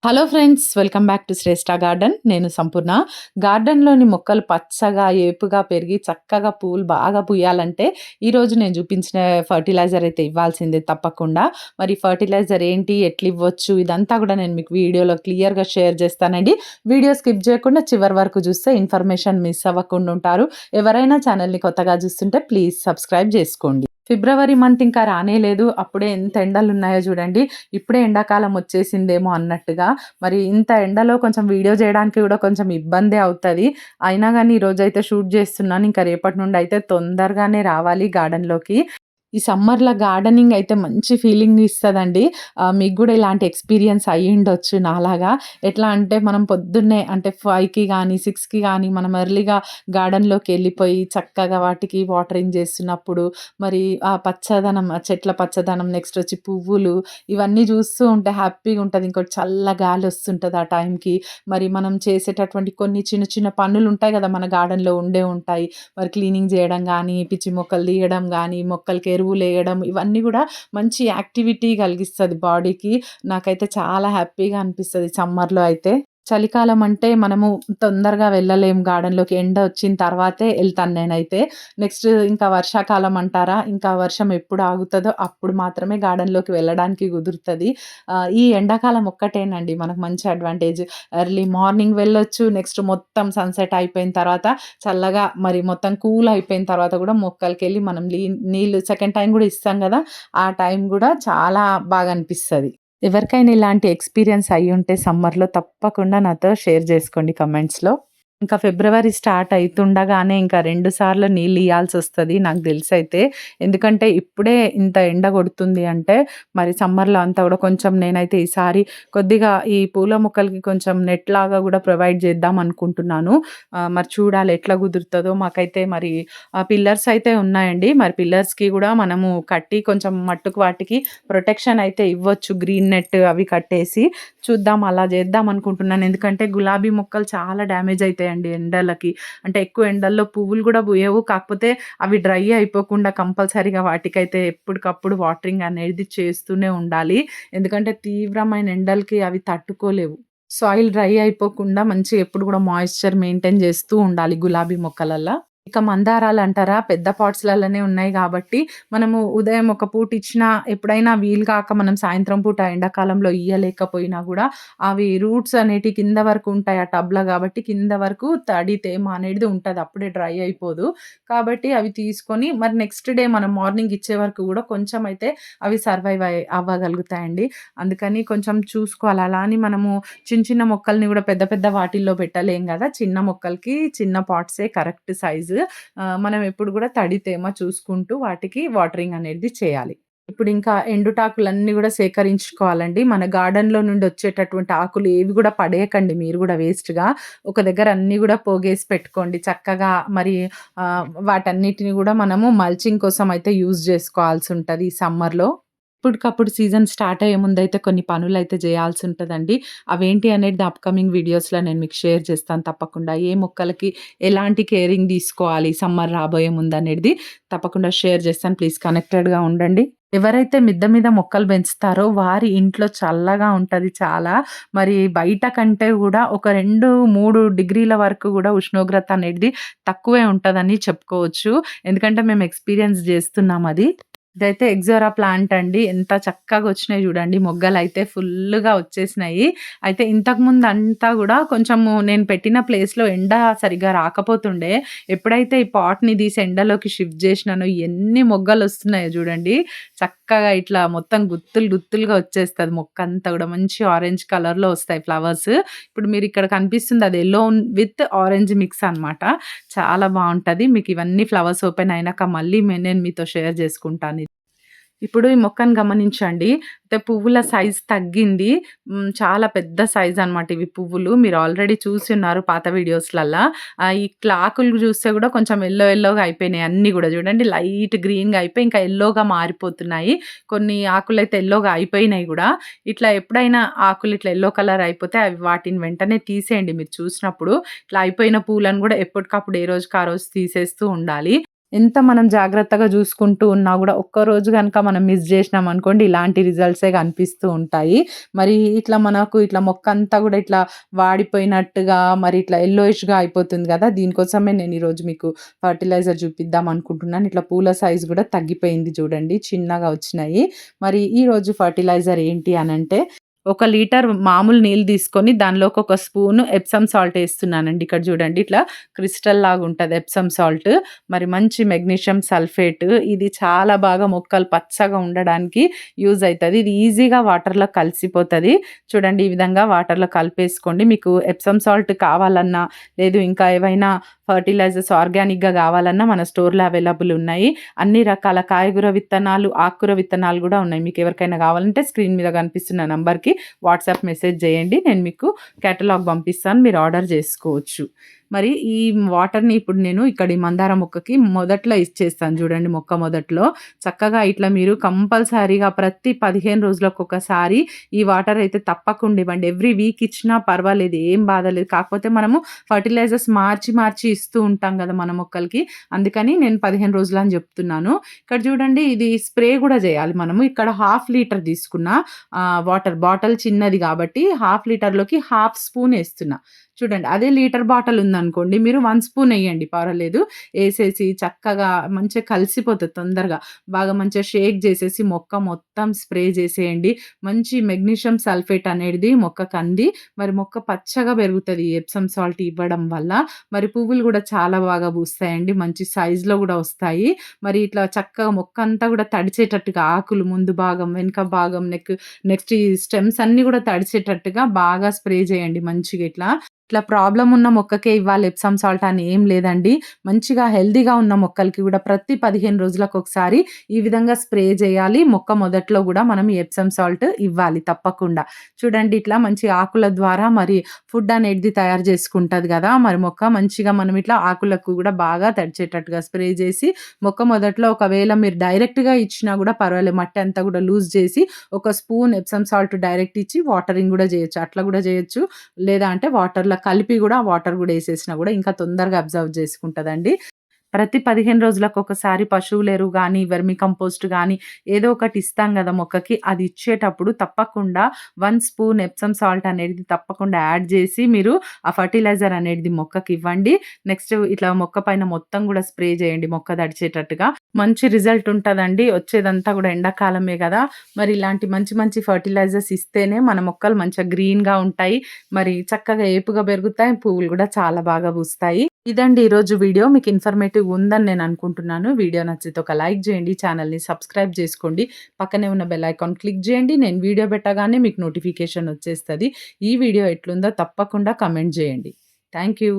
Hello friends, welcome back to Shreshtha garden. నేను సంపూర్ణ. గార్డెన్‌లోని మొక్కలు పచ్చగా, ఏపుగా పెరిగి చక్కగా పూలు బాగా పూయాలంటే ఈరోజు నేను చూపించిన ఫర్టిలైజర్ అయితే ఇవ్వాల్సిందే తప్పకుండా. మరి ఫర్టిలైజర్ ఏంటి, ఎట్లివ్వచ్చు ఇదంతా కూడా నేను మీకు వీడియోలో క్లియర్‌గా షేర్ చేస్తానండి. వీడియో స్కిప్ చేయకుండా చివరి వరకు చూస్తే ఇన్ఫర్మేషన్ మిస్ అవ్వకుండా ఉంటారు. ఎవరైనా ఛానల్‌ని కొత్తగా చూస్తుంటే ప్లీజ్ సబ్స్క్రైబ్ చేసుకోండి. ఫిబ్రవరి మంత్ ఇంకా రానే లేదు. అప్పుడే ఎంత ఎండలున్నాయో చూడండి. ఇప్పుడే ఎండాకాలం వచ్చేసిందేమో అన్నట్టుగా. మరి ఇంత ఎండలో కొంచెం వీడియో చేయడానికి కూడా కొంచెం ఇబ్బందే అవుతది. అయినా గానీ ఈరోజైతే షూట్ చేస్తున్నాను. ఇంకా రేపటి నుండయితే తొందరగానే రావాలి గార్డెన్‌లోకి. ఈ సమ్మర్‌లో గార్డెనింగ్ అయితే మంచి ఫీలింగ్ ఇస్తదండి. మీకు గూడా ఇలాంటి ఎక్స్‌పీరియన్స్ అయ్యుండొచ్చు నాలాగా. ఎట్లా అంటే మనం పొద్దున్నే అంటే 5కి గానీ, 6కి గానీ మనం ఎర్లీగా గార్డెన్‌లోకెళ్ళిపోయి చక్కగా వాటికి వాటరింగ్ చేస్తున్నప్పుడు మరి ఆ పచ్చదనం, ఆ చెట్ల పచ్చదనం, నెక్స్ట్ వచ్చి పువ్వులు ఇవన్నీ చూస్తూ ఉంటే హ్యాపీగా ఉంటది. ఇంకోటి చల్ల గాలొస్తుంటది ఆ టైంకి. మరి మనం చేసేటటువంటి కొన్ని చిన్న చిన్న పనులుంటాయి గదా! మన గార్డెన్‌లో ఉండే ఉంటాయి. మరి క్లీనింగ్ జేయడం గానీ, పిచ్చి మొక్కలు తీయడం గానీ, మొక్కలకి ఎరువులేయడం ఇవన్నీ గూడా మంచి యాక్టివిటీ కలిగిస్తది బాడీకి. నాకైతే చాలా హ్యాపీగా అనిపిస్తది సమ్మర్‌లో అయితే. చలికాలం అంటే మనము తొందరగా వెళ్ళలేము గార్డెన్‌లోకి. ఎండ వచ్చిన తర్వాతే ఎళ్తాను నేనైతే. నెక్స్ట్ ఇంకా వర్షాకాలం అంటారా, ఇంకా వర్షం ఎప్పుడు ఆగుతదో అప్పుడు మాత్రమే గార్డెన్‌లోకి వెళ్ళడానికి కుదురుతది. ఈ ఎండాకాలం ఒక్కటేనండి మనకు మంచి అడ్వాంటేజ్. ఎర్లీ మార్నింగ్ వెళ్ళొచ్చు. నెక్స్ట్ మొత్తం సన్‌సెట్ అయిపోయిన తర్వాత చల్లగా మరి మొత్తం కూల్ అయిపోయిన తర్వాత గూడా మొక్కలకెళ్ళి మనం నీళ్ళు సెకండ్ టైమ్ గూడా ఇస్తాం గదా! ఆ టైం గూడా చాలా బాగా అనిపిస్తది. ఎవరికైనా ఇలాంటి ఎక్స్‌పీరియన్స్ అయ్యుంటే సమ్మర్‌లో తప్పకుండా నాతో షేర్ జేసుకోండి కమెంట్స్‌లో. ఇంకా ఫిబ్రవరి స్టార్ట్ అయితుండగానే ఇంకా 2 సార్లు నీళ్ళియ్యాల్సొస్తది నాకు దెలిసైతే. ఎందుకంటే ఇప్పుడే ఇంత ఎండ గొడుతుంది అంటే మరి సమ్మర్‌లో అంతా గూడా కొంచెం నేనైతే ఈసారి కొద్దిగా ఈ పూల మొక్కలకి కొంచెం నెట్ లాగా గూడా ప్రొవైడ్ చేద్దాం అనుకుంటున్నాను. మరి చూడాలి ఎట్లా కుదురుతదో. మాకైతే మరి పిల్లర్స్ అయితే ఉన్నాయండి. మరి పిల్లర్స్‌కి గూడా మనము కట్టి కొంచెం మట్టుకు వాటికి ప్రొటెక్షన్ అయితే ఇవ్వచ్చు. గ్రీన్ నెట్ అవి కట్టేసి చూద్దాం అలా చేద్దాం అనుకుంటున్నాను. ఎందుకంటే గులాబీ మొక్కలు చాలా డ్యామేజ్ అయితాయండి ఎండలకి. అంటే ఎక్కువ ఎండల్లో పువ్వులు గూడా పూయవు. కాకపోతే అవి డ్రై అయిపోకుండా కంపల్సరీగా వాటికైతే ఎప్పటికప్పుడు వాటరింగ్ అనేది చేస్తూనే ఉండాలి. ఎందుకంటే తీవ్రమైన ఎండలకి అవి తట్టుకోలేవు. సాయిల్ డ్రై అయిపోకుండా మంచిగా ఎప్పుడు గూడా మాయిశ్చర్ మెయింటైన్ చేస్తూ ఉండాలి గులాబీ మొక్కలల్ల. ఇక మందారాలంటారా పెద్ద పాట్స్‌లల్లనే ఉన్నాయి గాబట్టి, మనము ఉదయం ఒక పూట ఇచ్చినా, ఎప్పుడైనా వీలు కాక మనం సాయంత్రం పూట ఎండాకాలంలో ఇయ్యలేకపోయినా గూడా, అవి రూట్స్ అనేటియి కింద వరకు ఉంటాయి ఆ టబ్‌లో గాబట్టి, కింద వరకు తడి, తేమ అనేది ఉంటది. అప్పుడే డ్రై అయిపోదు. కాబట్టి అవి తీసుకొని మరి నెక్స్ట్ డే మనం మార్నింగ్ ఇచ్చే వరకు గూడా కొంచెం అయితే అవి సర్వైవ్ అవ్వగలుగుతాయండి. అందుకని కొంచెం చూసుకోవాలి. అలా అని మనము చిన్న చిన్న మొక్కల్ని గూడా పెద్ద పెద్ద వాటిల్లో పెట్టలేం గదా! చిన్న మొక్కలకి చిన్న పాట్సే కరెక్ట్ సైజు. మనం ఎప్పుడు గూడా తడి, తేమ చూసుకుంటూ వాటికి వాటరింగ్ అనేది చేయాలి. ఇప్పుడింకా ఎండుటాకులన్నీ గూడా సేకరించుకోవాలండి. మన గార్డెన్‌లో నుండి వచ్చేటటువంటి ఆకులు ఏవి గూడా పడేయకండి మీరు గూడా వేస్ట్‌గా. ఒక దగ్గర అన్నీ గూడా పోగేసి పెట్టుకోండి. చక్కగా మరి వాటన్నిటిని గూడా మనము మల్చింగ్ కోసం అయితే యూజ్ జేసుకోవాల్సుంటది ఈ సమ్మర్‌లో. ఇప్పటికప్పుడు సీజన్ స్టార్ట్ అయ్యే ముందైతే కొన్ని పనులైతే జేయాల్సుంటదండి. అవేంటి అనేది అప్‌కమింగ్ వీడియోస్‌లో నేను మీకు షేర్ చేస్తాను తప్పకుండా. ఏ మొక్కలకి ఎలాంటి కేరింగ్ తీసుకోవాలి సమ్మర్ రాబోయే ముందనేది తప్పకుండా షేర్ చేస్తాను. ప్లీజ్ కనెక్టెడ్‌గా ఉండండి. ఎవరైతే మిద్దె మీద మొక్కలు పెంచుతారో వారి ఇంట్లో చల్లగా ఉంటది చాలా. మరి బయట కంటే గూడా ఒక 2, 3 డిగ్రీల వరకు గూడా ఉష్ణోగ్రత అనేది తక్కువే ఉంటదని చెప్పుకోవచ్చు. ఎందుకంటే మేము ఎక్స్‌పీరియన్స్ జేస్తున్నాం అది. ఇదైతే ఎగ్జోరా ప్లాంట్ అండి. ఎంత చక్కగొచ్చినాయి జూడండి. మొగ్గలైతే ఫుల్లుగా వచ్చేసినాయి. అయితే ఇంతకుముందు అంతా గూడా కొంచెము నేను పెట్టిన ప్లేస్‌లో ఎండ సరిగ్గా రాకపోతుండే. ఎప్పుడైతే ఈ పాట్‌ని తీసి ఎండలోకి షిఫ్ట్ జేసినానో ఎన్ని మొగ్గలొస్తున్నాయో జూడండి. చక్కగా ఇట్లా మొత్తం గుత్తులు గుత్తులుగా వచ్చేస్తది మొక్కంతా గూడా. మంచి ఆరెంజ్ కలర్‌లో వస్తాయి ఫ్లవర్స్. ఇప్పుడు మీరిక్కడ కనిపిస్తుంది అది యెల్లో విత్ ఆరెంజ్ మిక్స్ అనమాట. చాలా బావుంటది. మీకివన్నీ ఫ్లవర్స్ ఓపెన్ అయినాక మళ్ళీ నేను మీతో షేర్ జేసుకుంటాను. ఇప్పుడు ఈ మొక్కను గమనించండి. అయితే పువ్వుల సైజ్ తగ్గింది. చాలా పెద్ద సైజ్ అన్నమాట ఇవి పువ్వులు. మీరు ఆల్రెడీ చూసున్నారు పాత వీడియోస్‌లల్ల. ఈ ఆకులు చూస్తే గూడా కొంచెం యెల్లోగా అయిపోయినాయి అన్నీ గూడా చూడండి. లైట్ గ్రీన్‌గా అయిపోయి ఇంకా యెల్లోగా మారిపోతున్నాయి. కొన్ని ఆకులైతే యెల్లోగా అయిపోయినాయి గూడా. ఇట్లా ఎప్పుడైనా ఆకులు ఇట్లా యెల్లో కలర్ అయిపోతే అవి వాటిని వెంటనే తీసేయండి మీరు చూసినప్పుడు. ఇట్లా అయిపోయిన పూలను గూడా ఎప్పటికప్పుడు ఏ రోజుకి ఆ రోజు తీసేస్తూ ఉండాలి. ఎంత మనం జాగ్రత్తగా జూసుకుంటూ ఉన్నా గూడా, ఒక్కరోజు గనక మనం మిస్ జేసినామనుకోండి, ఇలాంటి రిజల్ట్సే కనిపిస్తూ ఉంటాయి. మరి ఇట్లా మనకు ఇట్లా మొక్కంతా గూడా ఇట్లా వాడిపోయినట్టుగా, మరి ఇట్లా యెల్లోయిష్‌గా అయిపోతుంది గదా! దీనికోసమే నేను ఈరోజు మీకు ఫర్టిలైజర్ చూపిద్దాం అనుకుంటున్నాను. ఇట్లా పూల సైజ్ గూడా తగ్గిపోయింది చూడండి. చిన్నగా వచ్చినాయి. మరి ఈరోజు ఫర్టిలైజర్ ఏంటి అనంటే, ఒక లీటర్ మామూలు నీళ్ళు తీసుకొని దానిలోకి ఒక స్పూను ఎప్సమ్ సాల్ట్ ఏస్తున్నానండి. ఇక్కడ చూడండి ఇట్లా క్రిస్టల్ లాగుంటది ఎప్సమ్ సాల్ట్. మరి మంచి మెగ్నీషియం సల్ఫేట్ ఇది చాలా బాగా మొక్కలు పచ్చగా ఉండడానికి యూజ్ అయితది. ఇది ఈజీగా వాటర్‌లో కలిసిపోతది. చూడండి ఈ విధంగా వాటర్‌లో కలిపేసుకోండి. మీకు ఎప్సమ్ సాల్ట్ కావాలన్నా, లేదు ఇంకా ఏవైనా ఫర్టిలైజర్స్ ఆర్గానిక్‌గా గావాలన్నా మన స్టోర్‌లో అవైలబుల్ ఉన్నాయి. అన్ని రకాల కాయగూర విత్తనాలు, ఆకుకూర విత్తనాలు గూడా ఉన్నాయి. మీకు ఎవరికైనా గావాలంటే స్క్రీన్ మీద కనిపిస్తున్న నంబర్‌కి వాట్సాప్ మెసేజ్ జేయండి. నేను మీకు కేటలాగ్ పంపిస్తాను. మీరు ఆర్డర్ జేసుకోవచ్చు. మరి ఈ వాటర్‌ని ఇప్పుడు నేను ఇక్కడ ఈ మందార మొక్కకి మొదట్లో ఇచ్చేస్తాను చూడండి. మొక్క మొదట్లో చక్కగా ఇట్లా మీరు కంపల్సరీగా ప్రతి 15 రోజులకొకసారి ఈ వాటర్ అయితే తప్పకుండా ఇవ్వండి. ఎవ్రీ వీక్ ఇచ్చినా పర్వాలేదు. ఏం బాధ లేదు. కాకపోతే మనము ఫర్టిలైజర్స్ మార్చి మార్చి ఇస్తూ ఉంటాం గదా! మన మొక్కలకి. అందుకని నేను 15 రోజులని జెప్తున్నాను. ఇక్కడ చూడండి ఇది స్ప్రే గూడా జేయాలి మనము. ఇక్కడ హాఫ్ లీటర్ తీసుకున్నా వాటర్ బాటిల్ చిన్నది గాబట్టి హాఫ్ లీటర్‌లోకి హాఫ్ స్పూన్ ఏస్తున్నా. చూడండి. అదే లీటర్ బాటిల్ ఉందనుకోండి మీరు 1 స్పూన్ ఎయ్యండి పర్వాలేదు. ఏసేసి చక్కగా మంచిగా కలిసిపోతది తొందరగా. బాగా మంచిగా షేక్ జేసేసి మొక్క మొత్తం స్ప్రే జేసేయండి. మంచి మెగ్నీషియం సల్ఫేట్ అనేది మొక్కకు అంది. మరి మొక్క పచ్చగా పెరుగుతది ఈ ఎప్సమ్ సాల్ట్ ఇవ్వడం వల్ల. మరి పువ్వులు గూడా చాలా బాగా పూస్తాయండి. మంచి సైజ్‌లో గూడా వస్తాయి. మరి ఇట్లా చక్కగా మొక్క అంతా గూడా తడిచేటట్టుగా ఆకులు ముందు భాగం, వెనక భాగం, నెక్స్ట్ ఈ స్టెమ్స్ అన్నీ గూడా తడిచేటట్టుగా బాగా స్ప్రే జేయండి మంచిగా ఇట్లా. ఇట్లా ప్రాబ్లమ్ ఉన్న మొక్కకే ఇవ్వాలి ఎప్సమ్ సాల్ట్ అని ఏం లేదండి. మంచిగా హెల్తీగా ఉన్న మొక్కలకి గూడా ప్రతి 15 రోజులకొకసారి ఈ విధంగా స్ప్రే జేయాలి. మొక్క మొదట్లో గూడా మనం ఈ ఎప్సమ్ సాల్ట్ ఇవ్వాలి తప్పకుండా. చూడండి ఇట్లా మంచి ఆకుల ద్వారా మరి ఫుడ్ అనేది తయారు చేసుకుంటది గదా! మరి మొక్క మంచిగా మనం ఇట్లా ఆకులకు గూడా బాగా తడిచేటట్టుగా స్ప్రే జేసి, మొక్క మొదట్లో ఒకవేళ మీరు డైరెక్ట్‌గా ఇచ్చినా గూడా పర్వాలేదు. మట్టి అంతా గూడా లూజ్ జేసి, ఒక స్పూన్ ఎప్సమ్ సాల్ట్ డైరెక్ట్ ఇచ్చి వాటరింగ్ గూడా జేయొచ్చు. అట్లా గూడా జేయొచ్చు. లేదా అంటే వాటర్‌లో కలిపి గూడా వాటర్ గూడా ఏసేసినా గూడా ఇంకా తొందరగా అబ్జర్వ్ చేసుకుంటదండి. ప్రతి 15 రోజులకొకసారి పశువుల ఎరువు గానీ, వెర్మి కంపోస్ట్ గానీ ఏదో ఒకటి ఇస్తాం గదా మొక్కకి. అది ఇచ్చేటప్పుడు తప్పకుండా 1 స్పూన్ ఎప్సమ్ సాల్ట్ అనేది తప్పకుండా యాడ్ జేసి మీరు ఆ ఫర్టిలైజర్ అనేది మొక్కకివ్వండి. నెక్స్ట్ ఇట్లా మొక్క పైన మొత్తం గూడా స్ప్రే జేయండి మొక్క తడిచేటట్టుగా. మంచి రిజల్ట్ ఉంటదండి. వచ్చేదంతా గూడా ఎండాకాలమే గదా! మరి ఇలాంటి మంచి మంచి ఫర్టిలైజర్స్ ఇస్తేనే మన మొక్కలు మంచిగా గ్రీన్‌గా ఉంటాయి. మరి చక్కగా ఏపుగా పెరుగుతాయి. పువ్వులు గూడా చాలా బాగా పూస్తాయి. ఇదండి ఈరోజు వీడియో. మీకు ఇన్ఫర్మేటివ్‌గా ఉందని నేను అనుకుంటున్నాను. వీడియో నచ్చితే ఒక లైక్ జేయండి. ఛానెల్‌ని సబ్స్క్రైబ్ జేసుకోండి. పక్కనే ఉన్న బెల్ ఐకాన్ క్లిక్ జేయండి. నేను వీడియో పెట్టగానే మీకు నోటిఫికేషన్ వచ్చేస్తది. ఈ వీడియో ఎట్లుందో తప్పకుండా కామెంట్ జేయండి. Thank you.